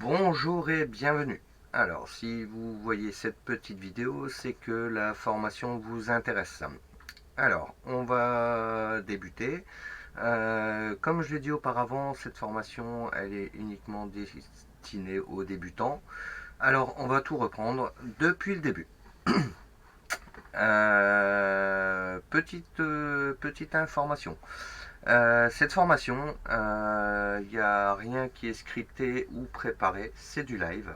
Bonjour et bienvenue. Alors, si vous voyez cette petite vidéo, c'est que la formation vous intéresse. Alors, on va débuter. Comme je l'ai dit auparavant, cette formation, elle est uniquement destinée aux débutants. Alors, on va tout reprendre depuis le début. Petite information. Cette formation, il n'y a rien qui est scripté ou préparé, c'est du live.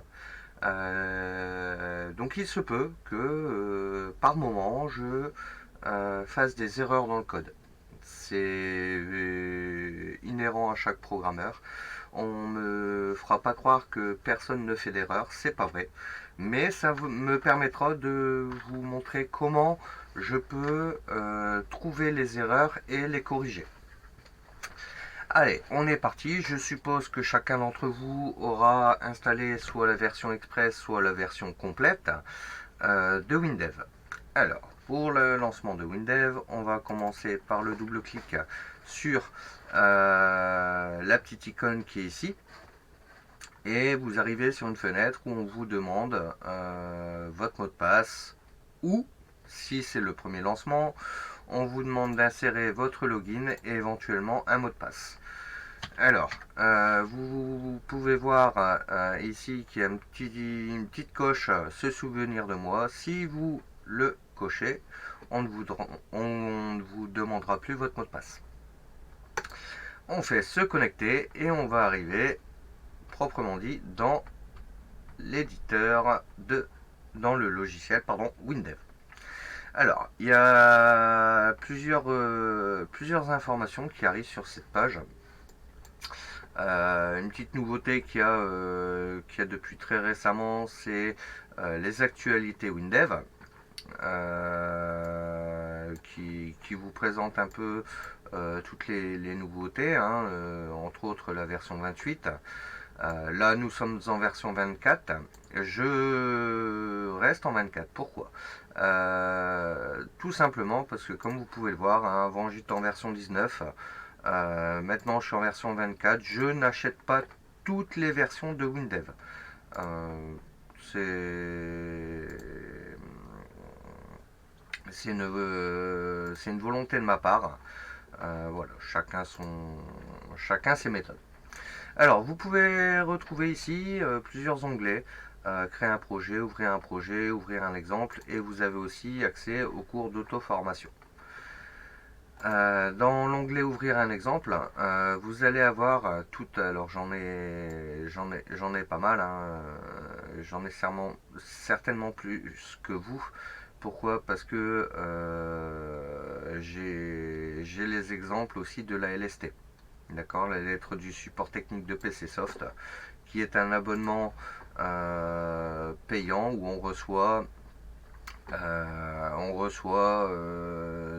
Donc il se peut que par moment je fasse des erreurs dans le code. C'est inhérent à chaque programmeur. On me fera pas croire que personne ne fait d'erreur, c'est pas vrai. Mais ça me permettra de vous montrer comment je peux trouver les erreurs et les corriger. Allez, on est parti. Je suppose que chacun d'entre vous aura installé soit la version express, soit la version complète de WinDev. Alors, pour le lancement de WinDev, on va commencer par le double-clic sur la petite icône qui est ici. Et vous arrivez sur une fenêtre où on vous demande votre mot de passe ou, si c'est le premier lancement, on vous demande d'insérer votre login et éventuellement un mot de passe. Alors, vous pouvez voir ici qu'il y a une petite coche se souvenir de moi. Si vous le cochez, on ne vous demandera plus votre mot de passe. On fait se connecter et on va arriver, proprement dit, dans l'éditeur dans le logiciel, WinDev. Alors, il y a plusieurs informations qui arrivent sur cette page. Une petite nouveauté qu'il y a depuis très récemment, c'est les actualités WinDev, qui vous présente un peu toutes les nouveautés, hein, entre autres la version 28. Là, nous sommes en version 24. Je reste en 24. Pourquoi? Tout simplement parce que, comme vous pouvez le voir, hein, avant j'étais en version 19. Maintenant, je suis en version 24. Je n'achète pas toutes les versions de WinDev. Euh, c'est c'est une volonté de ma part. Voilà, chacun ses méthodes. Alors, vous pouvez retrouver ici plusieurs onglets. Créer un projet, ouvrir un exemple, et vous avez aussi accès aux cours d'auto-formation. Dans l'onglet ouvrir un exemple, vous allez avoir alors j'en ai pas mal, hein, j'en ai certainement plus que vous. Pourquoi? Parce que j'ai les exemples aussi de la LST. D'accord, la lettre du support technique de PC Soft, qui est un abonnement payant où on reçoit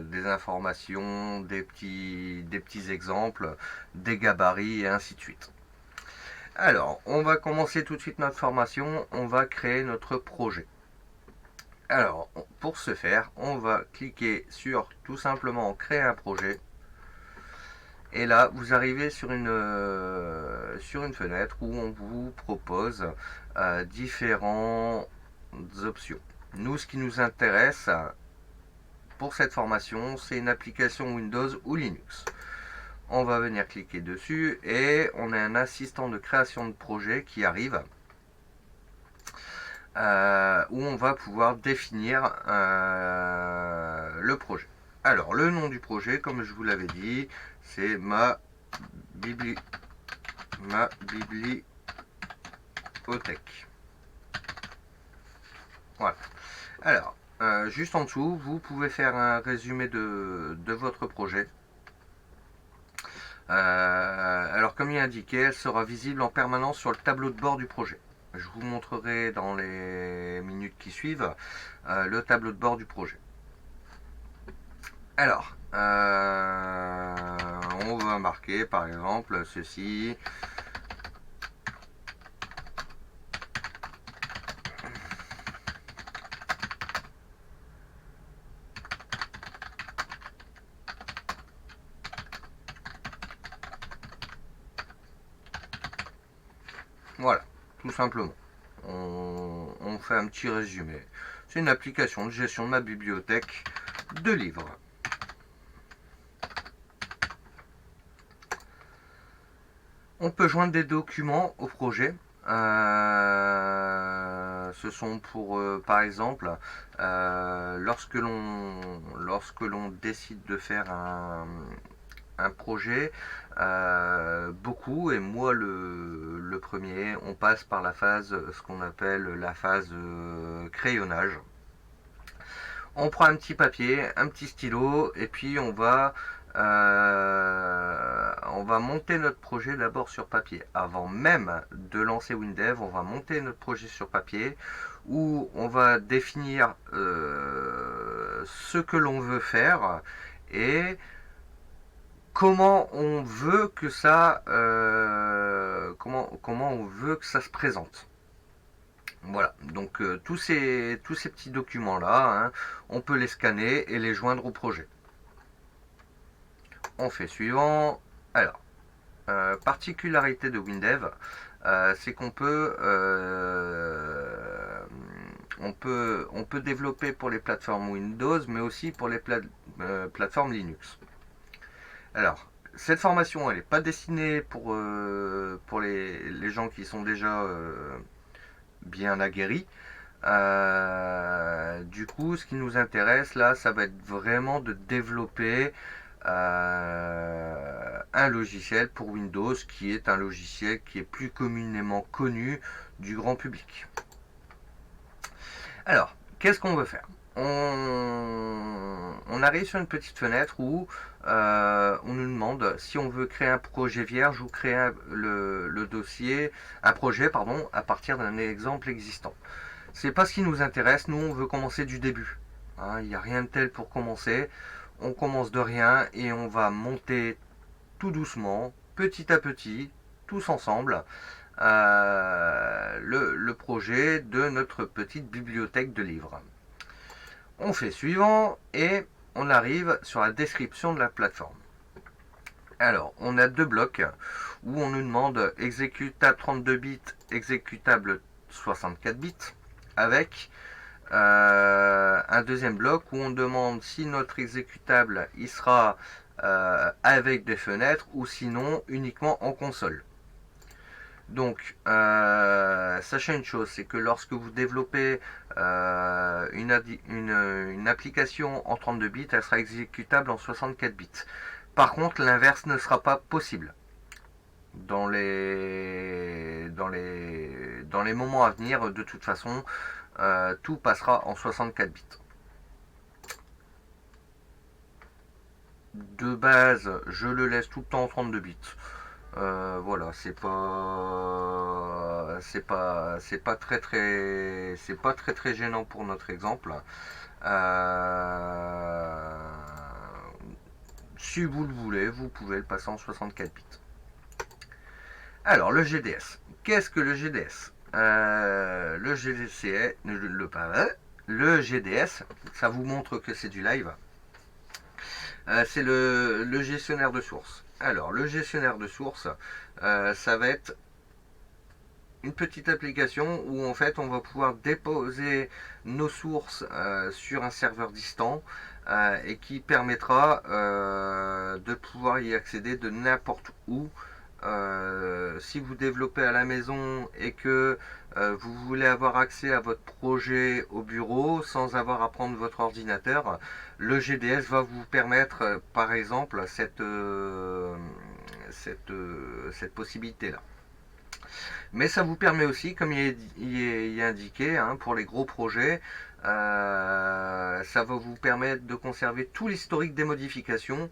des informations, des petits exemples, des gabarits et ainsi de suite. Alors, on va commencer tout de suite notre formation, on va créer notre projet. Alors, pour ce faire, on va cliquer sur tout simplement créer un projet. Et là, vous arrivez sur une fenêtre où on vous propose différentes options. Nous, ce qui nous intéresse pour cette formation, c'est une application Windows ou Linux. On va venir cliquer dessus et on a un assistant de création de projet qui arrive, où on va pouvoir définir le projet. Alors, le nom du projet, comme je vous l'avais dit, c'est ma bibliothèque. Voilà. Alors, juste en dessous, vous pouvez faire un résumé de votre projet. Alors, comme il est indiqué, elle sera visible en permanence sur le tableau de bord du projet. Je vous montrerai dans les minutes qui suivent le tableau de bord du projet. Alors, on va marquer par exemple ceci. Voilà. tout simplement. On fait un petit résumé. C'est une application de gestion de ma bibliothèque de livres. On peut joindre des documents au projet. Ce sont pour, par exemple, lorsque l'on décide de faire un projet, beaucoup, et moi le premier, on passe par la phase, ce qu'on appelle la phase crayonnage. On prend un petit papier, un petit stylo, et puis on va monter notre projet d'abord sur papier. Avant même de lancer WinDev, on va monter notre projet sur papier, où on va définir ce que l'on veut faire et comment on veut que ça comment on veut que ça se présente. Voilà, donc tous ces petits documents là, hein, on peut les scanner et les joindre au projet. On fait suivant. Alors, particularité de WinDev, c'est qu'on on peut développer pour les plateformes Windows, mais aussi pour les plateformes Linux. Alors, cette formation, elle n'est pas destinée pour les gens qui sont déjà bien aguerris. Du coup, ce qui nous intéresse là, ça va être vraiment de développer un logiciel pour Windows qui est un logiciel qui est plus communément connu du grand public. Alors, qu'est-ce qu'on veut faire? On arrive sur une petite fenêtre où on nous demande si on veut créer un projet vierge ou créer le dossier, un projet pardon, à partir d'un exemple existant. C'est pas ce qui nous intéresse, nous on veut commencer du début. Hein, il n'y a rien de tel pour commencer. On commence de rien et on va monter tout doucement, petit à petit, tous ensemble, le projet de notre petite bibliothèque de livres. On fait suivant et on arrive sur la description de la plateforme. Alors, on a deux blocs où on nous demande exécutable 32 bits, exécutable 64 bits, avec un deuxième bloc où on demande si notre exécutable il sera avec des fenêtres ou sinon uniquement en console. Donc, sachez une chose, c'est que lorsque vous développez une application en 32 bits, elle sera exécutable en 64 bits. Par contre, l'inverse ne sera pas possible. Dans les moments à venir, de toute façon, tout passera en 64 bits. De base, je le laisse tout le temps en 32 bits. Voilà, c'est pas très gênant pour notre exemple. Si vous le voulez, vous pouvez le passer en 64 bits. Alors, le GDS. Qu'est-ce que le GDS? Le GDS, ça vous montre que c'est du live. C'est le gestionnaire de source. Alors, le gestionnaire de source, ça va être une petite application où en fait on va pouvoir déposer nos sources sur un serveur distant et qui permettra de pouvoir y accéder de n'importe où. Si vous développez à la maison et que vous voulez avoir accès à votre projet au bureau sans avoir à prendre votre ordinateur, le GDS va vous permettre par exemple cette possibilité-là. Mais ça vous permet aussi, comme il est indiqué, hein, pour les gros projets, ça va vous permettre de conserver tout l'historique des modifications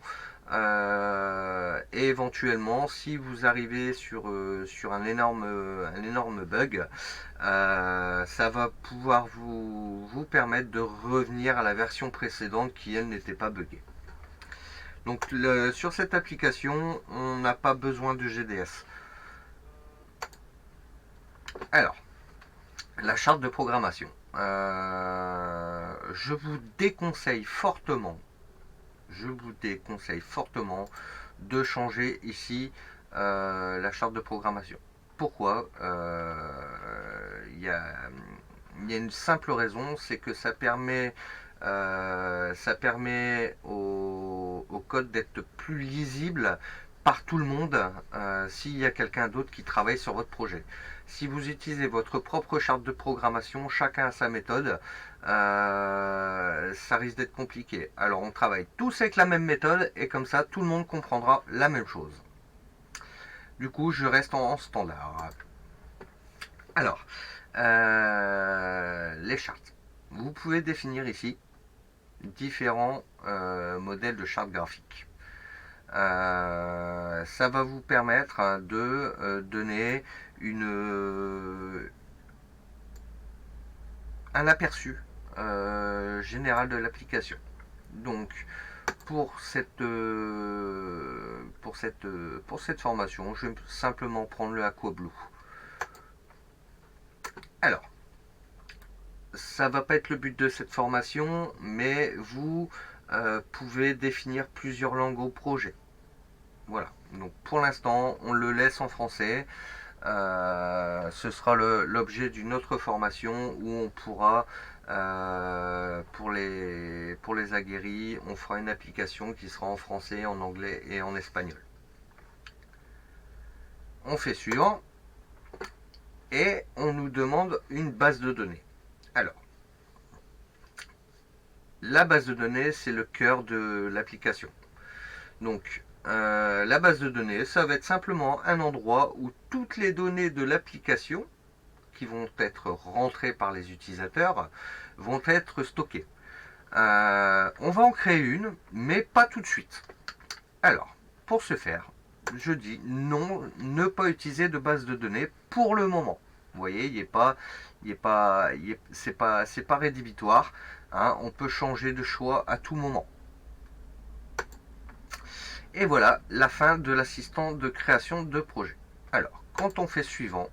et éventuellement, si vous arrivez sur un énorme bug, ça va pouvoir vous permettre de revenir à la version précédente qui, elle, n'était pas buggée. Donc sur cette application, on n'a pas besoin de GDS. Alors, la charte de programmation. Je vous déconseille fortement de changer ici la charte de programmation. Pourquoi? il y a une simple raison, c'est que ça permet au code d'être plus lisible par tout le monde s'il y a quelqu'un d'autre qui travaille sur votre projet. Si vous utilisez votre propre charte de programmation, chacun a sa méthode, ça risque d'être compliqué. Alors on travaille tous avec la même méthode et comme ça tout le monde comprendra la même chose. Du coup je reste en standard. Alors, les chartes. Vous pouvez définir ici différents modèles de chartes graphiques. Ça va vous permettre de donner un aperçu général de l'application. Donc, pour cette formation, je vais simplement prendre le Aquablue. Alors, ça va pas être le but de cette formation, mais vous pouvez définir plusieurs langues au projet. Voilà, donc pour l'instant, on le laisse en français. Ce sera l'objet d'une autre formation où on pourra, pour les aguerris, on fera une application qui sera en français, en anglais et en espagnol. On fait suivant et on nous demande une base de données. Alors, la base de données, c'est le cœur de l'application. Donc, la base de données, ça va être simplement un endroit où toutes les données de l'application qui vont être rentrées par les utilisateurs vont être stockées. On va en créer une, mais pas tout de suite. Alors, pour ce faire, je dis non, ne pas utiliser de base de données pour le moment. Vous voyez, c'est pas rédhibitoire. Hein, on peut changer de choix à tout moment. Et voilà la fin de l'assistant de création de projet. Alors, quand on fait suivant,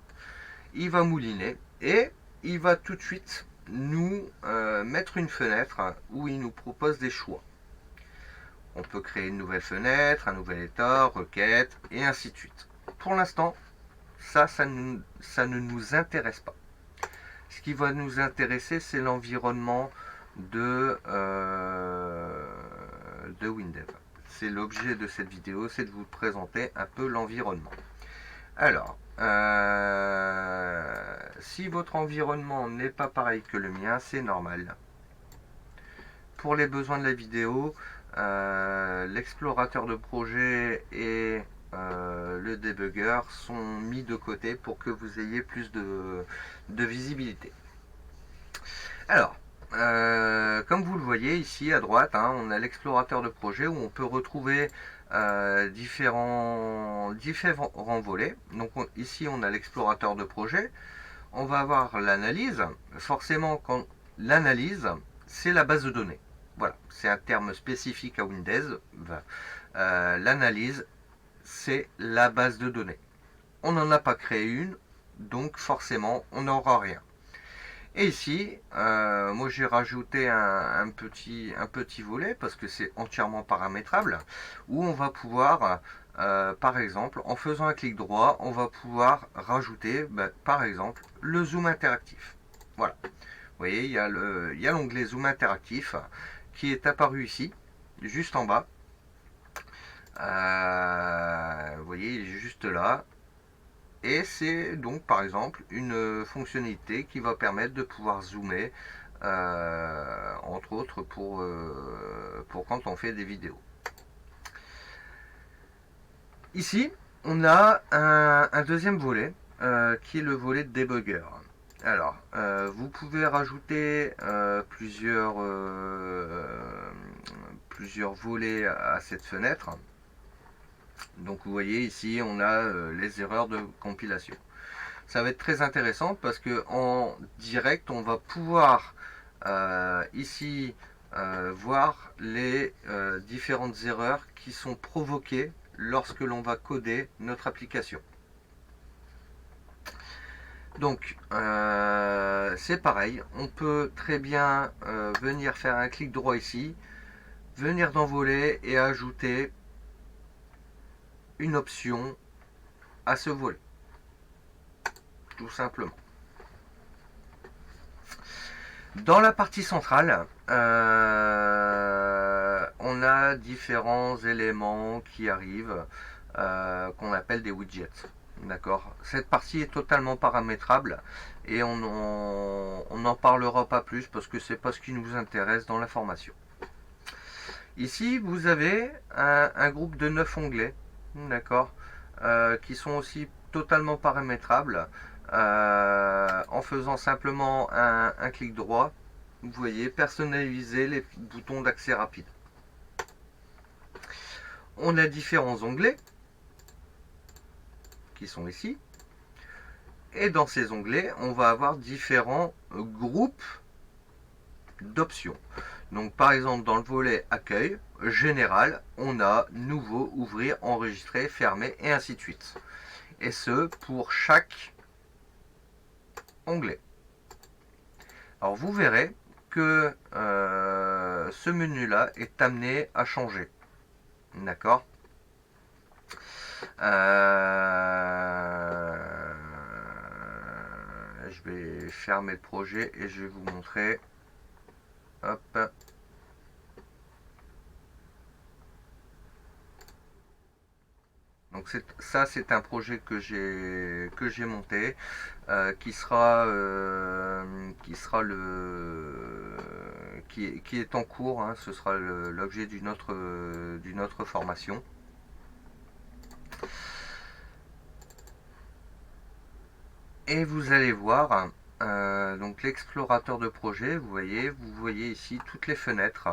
il va mouliner et il va tout de suite nous mettre une fenêtre où il nous propose des choix. On peut créer une nouvelle fenêtre, un nouvel état, requête, et ainsi de suite. Pour l'instant, ça ne nous intéresse pas. Ce qui va nous intéresser, c'est l'environnement de WinDev. C'est l'objet de cette vidéo, c'est de vous présenter un peu l'environnement. Alors, si votre environnement n'est pas pareil que le mien, c'est normal. Pour les besoins de la vidéo, l'explorateur de projet et le debugger sont mis de côté pour que vous ayez plus de visibilité. Alors, comme vous le voyez ici à droite, hein, on a l'explorateur de projet où on peut retrouver différents volets. Donc ici on a l'explorateur de projet, on va avoir l'analyse. Forcément, quand l'analyse, c'est la base de données. Voilà, c'est un terme spécifique à Windows. L'analyse, c'est la base de données. On n'en a pas créé une, donc forcément on n'aura rien. Et ici, moi j'ai rajouté un petit volet parce que c'est entièrement paramétrable, où on va pouvoir, par exemple, en faisant un clic droit, on va pouvoir rajouter, par exemple, le zoom interactif. Voilà. Vous voyez, il y a l'onglet zoom interactif qui est apparu ici, juste en bas. Vous voyez, il est juste là. Et c'est donc par exemple une fonctionnalité qui va permettre de pouvoir zoomer, entre autres pour quand on fait des vidéos. Ici, on a un deuxième volet qui est le volet de debugger. Alors, vous pouvez rajouter plusieurs volets à cette fenêtre. Donc vous voyez ici on a les erreurs de compilation. Ça va être très intéressant parce que en direct on va pouvoir ici voir les différentes erreurs qui sont provoquées lorsque l'on va coder notre application. Donc c'est pareil, on peut très bien venir faire un clic droit ici, venir dans volet et ajouter une option à ce volet, tout simplement. Dans la partie centrale, on a différents éléments qui arrivent, qu'on appelle des widgets. D'accord. Cette partie est totalement paramétrable et on n'en parlera pas plus parce que c'est pas ce qui nous intéresse dans la formation. Ici, vous avez un groupe de 9 onglets, d'accord, qui sont aussi totalement paramétrables en faisant simplement un clic droit. Vous voyez, personnaliser les boutons d'accès rapide. On a différents onglets qui sont ici. Et dans ces onglets, on va avoir différents groupes d'options. Donc par exemple dans le volet accueil général, on a nouveau, ouvrir, enregistrer, fermer et ainsi de suite. Et ce pour chaque onglet. Alors vous verrez que ce menu là est amené à changer. D'accord. Je vais fermer le projet et je vais vous montrer. Hop. Donc ça c'est un projet que j'ai monté qui est en cours, hein. Ce sera l'objet d'une autre formation. Et vous allez voir donc l'explorateur de projet, vous voyez ici toutes les fenêtres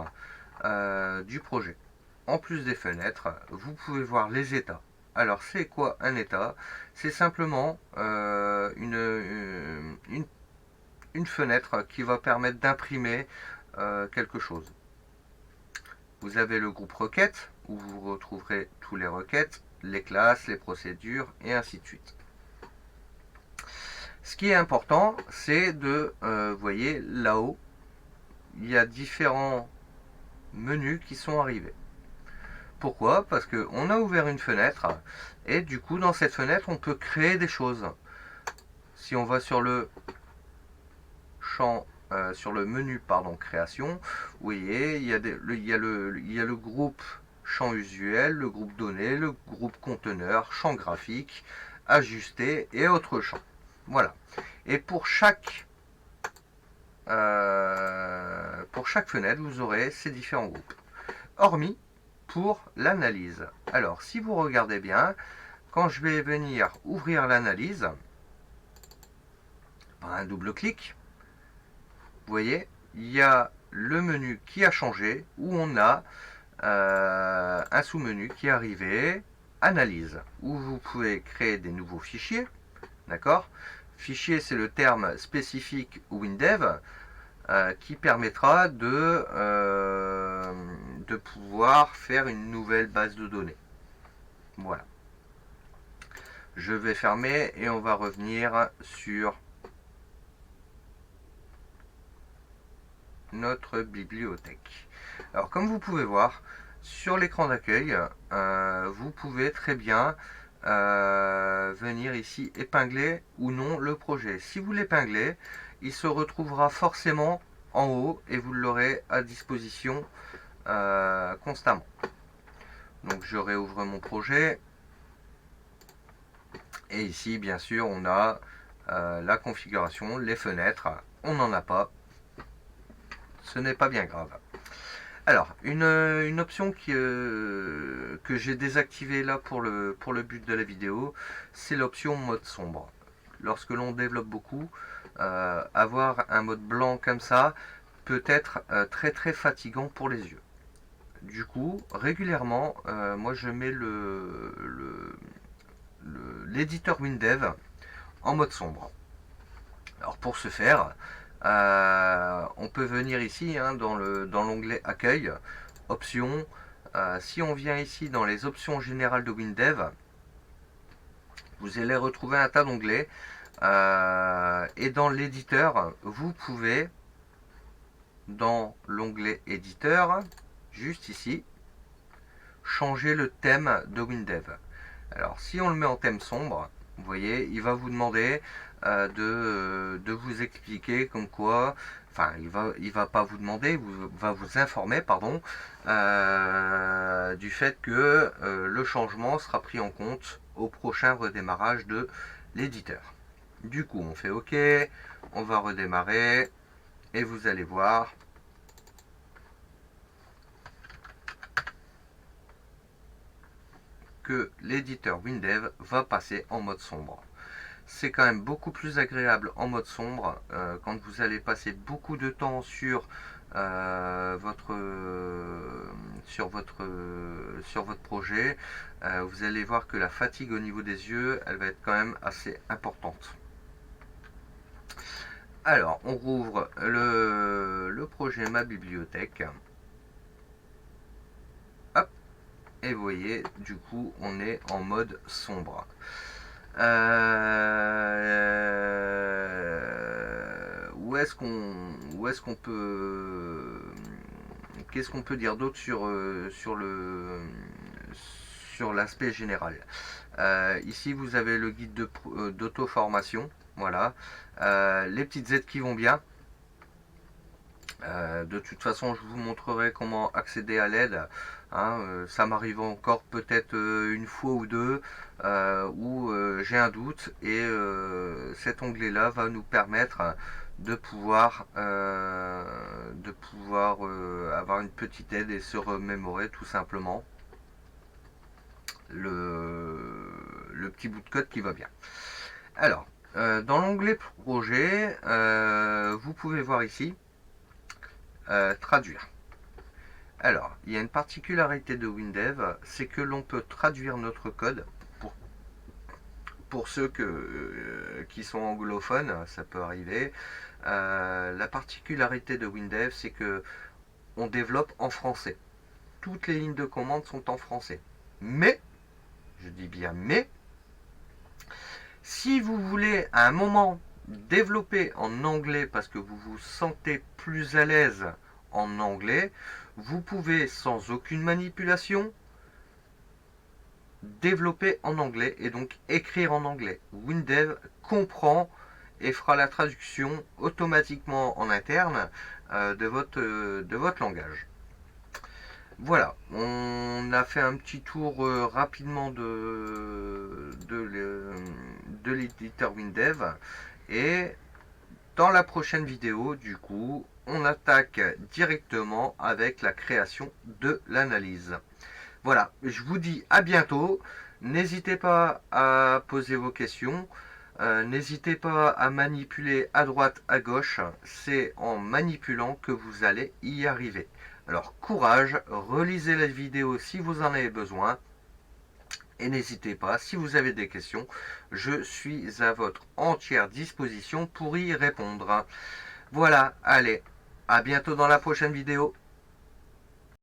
du projet. En plus des fenêtres, vous pouvez voir les états. Alors c'est quoi un état? C'est simplement une fenêtre qui va permettre d'imprimer quelque chose. Vous avez le groupe requêtes où vous retrouverez tous les requêtes, les classes, les procédures et ainsi de suite. Ce qui est important, c'est de, vous voyez là-haut, il y a différents menus qui sont arrivés. Pourquoi? Parce qu'on a ouvert une fenêtre et du coup dans cette fenêtre on peut créer des choses. Si on va sur le champ, sur le menu création, vous voyez il y a le groupe champ usuel, le groupe données, le groupe conteneur, champ graphique, ajusté et autres champs. Voilà. Et pour chaque fenêtre, vous aurez ces différents groupes. Hormis pour l'analyse. Alors, si vous regardez bien, quand je vais venir ouvrir l'analyse, par un double clic, vous voyez, il y a le menu qui a changé, où on a un sous-menu qui est arrivé, analyse, où vous pouvez créer des nouveaux fichiers, d'accord. Fichier, c'est le terme spécifique WinDev qui permettra de pouvoir faire une nouvelle base de données. Voilà. Je vais fermer et on va revenir sur notre bibliothèque. Alors comme vous pouvez voir, sur l'écran d'accueil, vous pouvez très bien venir ici épingler ou non le projet. Si vous l'épinglez, il se retrouvera forcément en haut et vous l'aurez à disposition constamment. Donc je réouvre mon projet et ici bien sûr on a la configuration, les fenêtres, on n'en a pas, ce n'est pas bien grave. Alors, une option que j'ai désactivée là pour le but de la vidéo, c'est l'option mode sombre. Lorsque l'on développe beaucoup, avoir un mode blanc comme ça peut être très très fatigant pour les yeux. Du coup, régulièrement, moi je mets l'éditeur WinDev en mode sombre. Alors pour ce faire, on peut venir ici dans l'onglet accueil, options. Si on vient ici dans les options générales de WinDev, vous allez retrouver un tas d'onglets. Et dans l'éditeur, vous pouvez, dans l'onglet éditeur, juste ici, changer le thème de WinDev. Alors si on le met en thème sombre, Vous voyez, il va vous demander de vous expliquer comme quoi, enfin, il va pas vous demander, va vous informer, pardon, du fait que le changement sera pris en compte au prochain redémarrage de l'éditeur. Du coup, on fait OK, on va redémarrer, et vous allez voir que l'éditeur WinDev va passer en mode sombre. C'est quand même beaucoup plus agréable en mode sombre quand vous allez passer beaucoup de temps sur votre projet. Vous allez voir que la fatigue au niveau des yeux, elle va être quand même assez importante. Alors, on rouvre le projet Ma Bibliothèque. Hop, et vous voyez, du coup, on est en mode sombre. Où est-ce qu'on peut, qu'est-ce qu'on peut dire d'autre sur l'aspect général. Ici vous avez le guide d'auto-formation, voilà. Les petites aides qui vont bien. De toute façon, je vous montrerai comment accéder à l'aide. Hein, ça m'arrive encore peut-être une fois ou deux où j'ai un doute et cet onglet-là va nous permettre de pouvoir avoir une petite aide et se remémorer tout simplement le petit bout de code qui va bien. Alors, dans l'onglet projet, vous pouvez voir ici traduire. Alors, il y a une particularité de WinDev, c'est que l'on peut traduire notre code. Pour ceux qui sont anglophones, ça peut arriver. La particularité de WinDev, c'est que on développe en français. Toutes les lignes de commande sont en français. Mais, je dis bien mais, si vous voulez à un moment développer en anglais parce que vous vous sentez plus à l'aise en anglais, vous pouvez sans aucune manipulation développer en anglais et donc écrire en anglais. WinDev comprend et fera la traduction automatiquement en interne de votre langage. Voilà, on a fait un petit tour rapidement de l'éditeur WinDev et dans la prochaine vidéo, du coup, on attaque directement avec la création de l'analyse. Voilà, je vous dis à bientôt. N'hésitez pas à poser vos questions. N'hésitez pas à manipuler à droite, à gauche. C'est en manipulant que vous allez y arriver. Alors courage, relisez la vidéo si vous en avez besoin. Et n'hésitez pas, si vous avez des questions, je suis à votre entière disposition pour y répondre. Voilà, allez, à bientôt dans la prochaine vidéo.